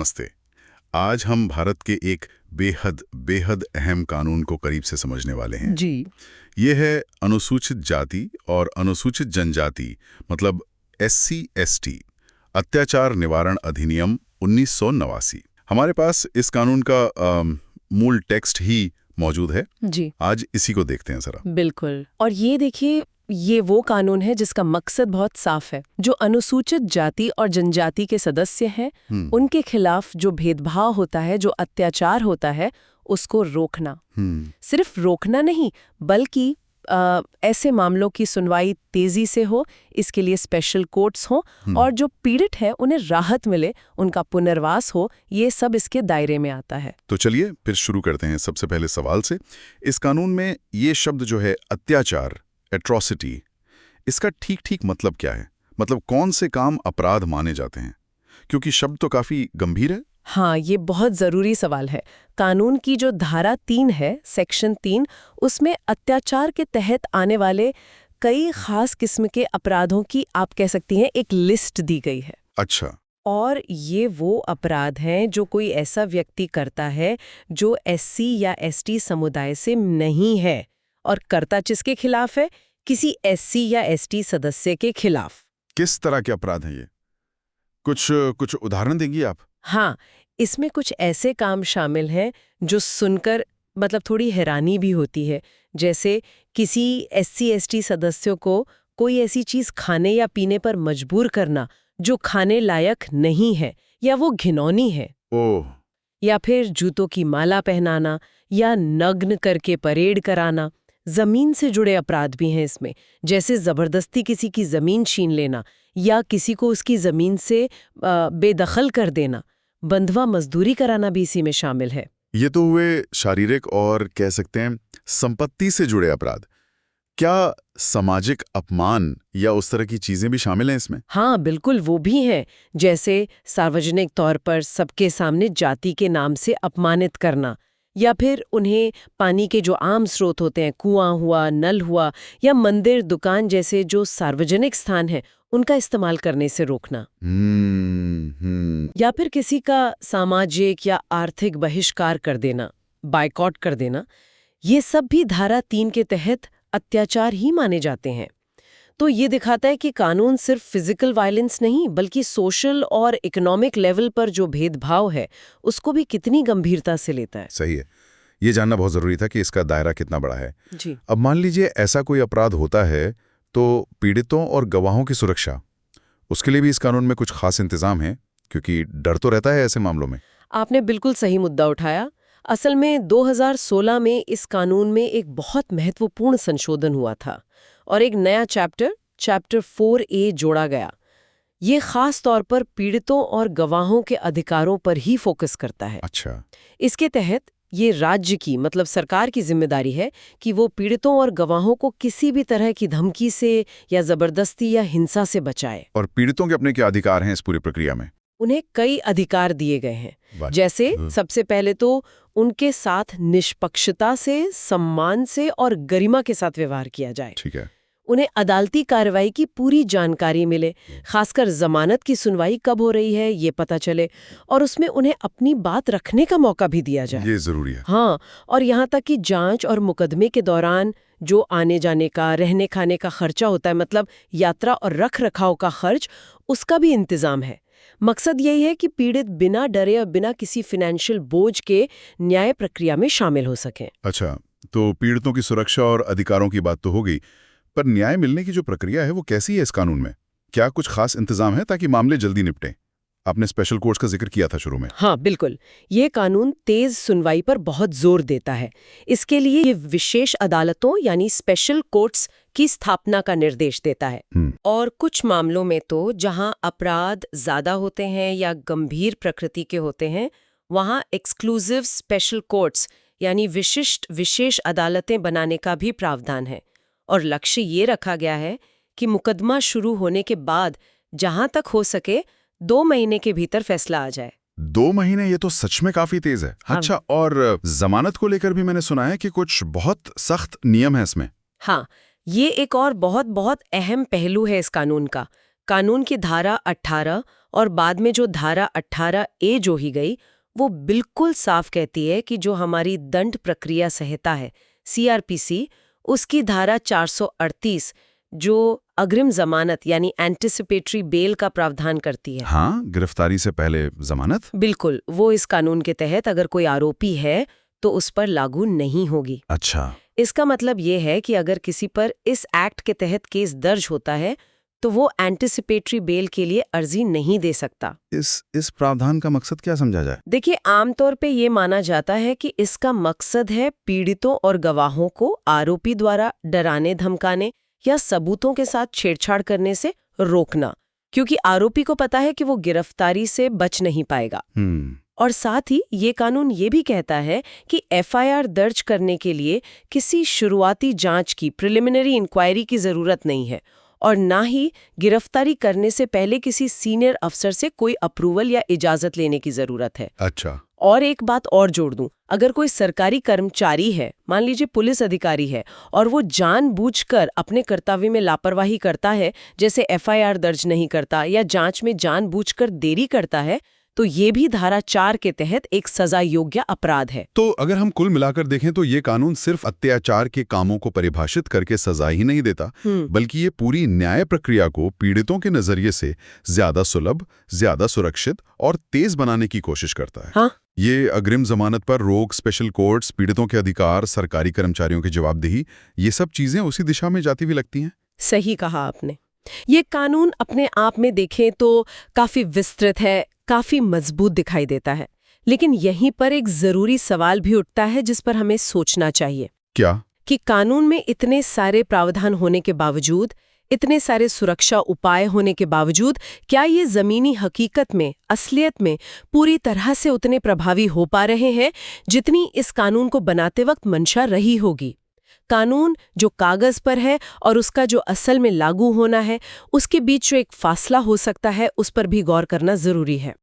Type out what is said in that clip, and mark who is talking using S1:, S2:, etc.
S1: नमस्ते। आज हम भारत के एक बेहद बेहद अहम कानून को करीब से समझने वाले हैं।
S2: जी।
S1: ये है अनुसूचित जाति और अनुसूचित जनजाति मतलब SC/ST अत्याचार निवारण अधिनियम 1989। हमारे पास इस कानून का मूल टेक्स्ट ही मौजूद है।
S2: जी
S1: आज इसी को देखते हैं जरा।
S2: बिल्कुल। और ये देखिए, ये वो कानून है जिसका मकसद बहुत साफ है। जो अनुसूचित जाति और जनजाति के सदस्य हैं, उनके खिलाफ जो भेदभाव होता है, जो अत्याचार होता है, उसको रोकना। सिर्फ रोकना नहीं, बल्कि ऐसे मामलों की सुनवाई तेजी से हो, इसके लिए स्पेशल कोर्ट्स हो और जो पीड़ित है उन्हें राहत मिले, उनका पुनर्वास हो, ये सब इसके दायरे में आता है।
S1: तो चलिए फिर शुरू करते हैं सबसे पहले सवाल से। इस कानून में ये शब्द जो है अत्याचार, एट्रोसिटी, इसका ठीक मतलब क्या है? मतलब कौन से काम अपराध माने जाते हैं? क्योंकि शब्द तो काफी गंभीर है।
S2: हाँ, ये बहुत जरूरी सवाल है। कानून की जो धारा 3 है, सेक्शन 3, उसमें अत्याचार के तहत आने वाले कई खास किस्म के अपराधों की, आप कह सकती हैं, एक लिस्ट दी गई है।
S1: अच्छा।
S2: और ये वो अपराध हैं जो कोई ऐसा व्यक्ति करता है जो SC या ST समुदाय से नहीं है, और करता जिसके खिलाफ है, किसी SC या ST सदस्य के खिलाफ।
S1: किस तरह के अपराध हैं ये? कुछ उदाहरण देंगी आप?
S2: हाँ, इसमें कुछ ऐसे काम शामिल हैं जो सुनकर मतलब थोड़ी हैरानी भी होती है। जैसे किसी SC/ST सदस्यों को कोई ऐसी चीज खाने या पीने पर मजबूर करना जो खाने लायक नहीं है या वो घिनौनी है।
S1: ओह।
S2: या फिर जूतों की माला पहनाना या नग्न करके परेड कराना। जमीन से जुड़े अपराध भी हैं इसमें, जैसे जबरदस्ती किसी की जमीन छीन लेना या किसी को उसकी जमीन से बेदखल कर देना। बंधवा मजदूरी कराना भी इसी में शामिल है।
S1: ये तो हुए शारीरिक और कह सकते हैं संपत्ति से जुड़े अपराध। क्या सामाजिक अपमान या उस तरह की चीजें भी शामिल हैं इसमें?
S2: हाँ बिल्कुल, वो भी हैं। जैसे सार्वजनिक तौर पर सबके सामने जाति के नाम से अपमानित करना, या फिर उन्हें पानी के जो आम स्रोत होते हैं, कुआं हुआ, नल हुआ, या मंदिर, दुकान जैसे जो सार्वजनिक स्थान है, उनका इस्तेमाल करने से रोकना। या फिर किसी का सामाजिक या आर्थिक बहिष्कार कर देना, बायकॉट कर देना। ये सब भी धारा 3 के तहत अत्याचार ही माने जाते हैं। तो ये दिखाता है कि कानून सिर्फ फिजिकल वायलेंस नहीं, बल्कि सोशल और इकोनॉमिक लेवल पर जो भेदभाव है, उसको भी कितनी गंभीरता से लेता है।
S1: सही है। ये जानना बहुत जरूरी था कि इसका दायरा कितना बड़ा है।
S2: जी।
S1: अब मान लीजिए ऐसा कोई अपराध होता है, तो पीड़ितों और गवाहों की सुरक्षा, उसके लिए भी इस कानून में कुछ खास इंतजाम है? क्योंकि डर तो रहता है ऐसे मामलों में।
S2: आपने बिल्कुल सही मुद्दा उठाया। असल में 2016 में इस कानून में एक बहुत महत्वपूर्ण संशोधन हुआ था और एक नया चैप्टर 4A जोड़ा गया। ये खास तौर पर पीड़ितों और गवाहों के अधिकारों पर ही फोकस करता है।
S1: अच्छा।
S2: इसके तहत ये राज्य की, मतलब सरकार की जिम्मेदारी है कि वो पीड़ितों और गवाहों को किसी भी तरह की धमकी से या जबरदस्ती या हिंसा से बचाए।
S1: और पीड़ितों के अपने क्या अधिकार हैं इस पूरी प्रक्रिया में?
S2: उन्हें कई अधिकार दिए गए हैं। जैसे सबसे पहले तो उनके साथ निष्पक्षता से, सम्मान से और गरिमा के साथ व्यवहार किया जाए।
S1: ठीक है।
S2: उन्हें अदालती कार्रवाई की पूरी जानकारी मिले, खासकर जमानत की सुनवाई कब हो रही है ये पता चले, और उसमें उन्हें अपनी बात रखने का मौका भी दिया जाए।
S1: ये जरूरी है।
S2: हाँ, और यहाँ तक कि जांच और मुकदमे के दौरान जो आने जाने का, रहने खाने का खर्चा होता है, मतलब यात्रा और रख रखाव का खर्च, उसका भी इंतजाम है। मकसद यही है कि पीड़ित बिना डरे और बिना किसी फाइनेंशियल बोझ के न्याय प्रक्रिया में शामिल हो सकें।
S1: अच्छा, तो पीड़ितों की सुरक्षा और अधिकारों की बात तो हो गई, पर न्याय मिलने की जो प्रक्रिया है वो कैसी है इस कानून में? क्या कुछ खास इंतजाम है ताकि मामले जल्दी निपटें? आपने स्पेशल कोर्ट्स का जिक्र किया था शुरू में।
S2: हाँ बिल्कुल, ये कानून तेज सुनवाई पर बहुत जोर देता है। इसके लिए ये विशेष अदालतों यानी स्पेशल कोर्ट्स की स्थापना का निर्देश देता है। और कुछ मामलों में तो जहां अपराध ज्यादा होते हैं या गंभीर प्रकृति के होते हैं, वहां एक्सक्लूसिव स्पेशल कोर्ट्स यानी विशेष अदालतें बनाने का भी प्रावधान है। और लक्ष्य ये रखा गया है कि मुकदमा शुरू होने के बाद जहां तक हो सके 2 महीने के भीतर फैसला आ जाए।
S1: 2 महीने, ये तो सच में काफी तेज है।
S2: हाँ।
S1: अच्छा, और जमानत को लेकर भी मैंने सुना है कि कुछ बहुत सख्त नियम है इसमें।
S2: हाँ, ये एक और बहुत अहम पहलू है इस कानून का। कानून की धारा 18 और बाद में जो धारा 18A जोड़ी गई, वो बिल्कुल साफ कहती है कि जो हमारी दंड प्रक्रिया संहिता है, CRPC, उसकी धारा 438 जो अग्रिम जमानत यानी एंटिसिपेटरी बेल का प्रावधान करती है।
S1: हाँ, गिरफ्तारी से पहले जमानत।
S2: बिल्कुल, वो इस कानून के तहत अगर कोई आरोपी है तो उस पर लागू नहीं होगी।
S1: अच्छा।
S2: इसका मतलब ये है कि अगर किसी पर इस एक्ट के तहत केस दर्ज होता है तो वो एंटिसिपेटरी बेल के लिए अर्जी नहीं दे सकता।
S1: इस प्रावधान का मकसद क्या समझा जाए?
S2: देखिए, आमतौर पे ये माना जाता है कि इसका मकसद है पीड़ितों और गवाहों को आरोपी द्वारा डराने धमकाने या सबूतों के साथ छेड़छाड़ करने से रोकना, क्योंकि आरोपी को पता है कि वो गिरफ्तारी से बच नहीं पाएगा। और साथ ही ये कानून ये भी कहता है कि FIR दर्ज करने के लिए किसी शुरुआती जांच की प्रिलिमिनरी इंक्वायरी की जरूरत नहीं है और ना ही गिरफ्तारी करने से पहले किसी सीनियर अफसर से कोई अप्रूवल या इजाजत लेने की जरूरत है।
S1: अच्छा।
S2: और एक बात और जोड़ दूं, अगर कोई सरकारी कर्मचारी है, मान लीजिए पुलिस अधिकारी है, और वो जानबूझकर अपने कर्तव्य में लापरवाही करता है, जैसे FIR दर्ज नहीं करता या जांच में जानबूझकर देरी करता है, तो ये भी धारा 4 के तहत एक सजा योग्य अपराध है।
S1: तो अगर हम कुल मिलाकर देखें तो ये कानून सिर्फ अत्याचार के कामों को परिभाषित करके सजा ही नहीं देता, बल्कि ये पूरी न्याय प्रक्रिया को पीड़ितों के नजरिए से ज्यादा सुलभ, ज्यादा सुरक्षित और तेज बनाने की कोशिश करता है।
S2: हाँ?
S1: ये अग्रिम जमानत पर रोक, स्पेशल कोर्ट्स, पीड़ितों के अधिकार, सरकारी कर्मचारियों की जवाबदेही, ये सब चीजें उसी दिशा में जाती हुई लगती हैं।
S2: सही कहा आपने। ये कानून अपने आप में देखें तो काफी विस्तृत है, काफी मजबूत दिखाई देता है, लेकिन यहीं पर एक जरूरी सवाल भी उठता है जिस पर हमें सोचना चाहिए।
S1: क्या?
S2: कि कानून में इतने सारे प्रावधान होने के बावजूद, इतने सारे सुरक्षा उपाय होने के बावजूद, क्या ये जमीनी हकीकत में, असलियत में पूरी तरह से उतने प्रभावी हो पा रहे हैं जितनी इस कानून को बनाते वक्त मंशा रही होगी? कानून जो कागज पर है और उसका जो असल में लागू होना है, उसके बीच जो एक फासला हो सकता है, उस पर भी गौर करना जरूरी है।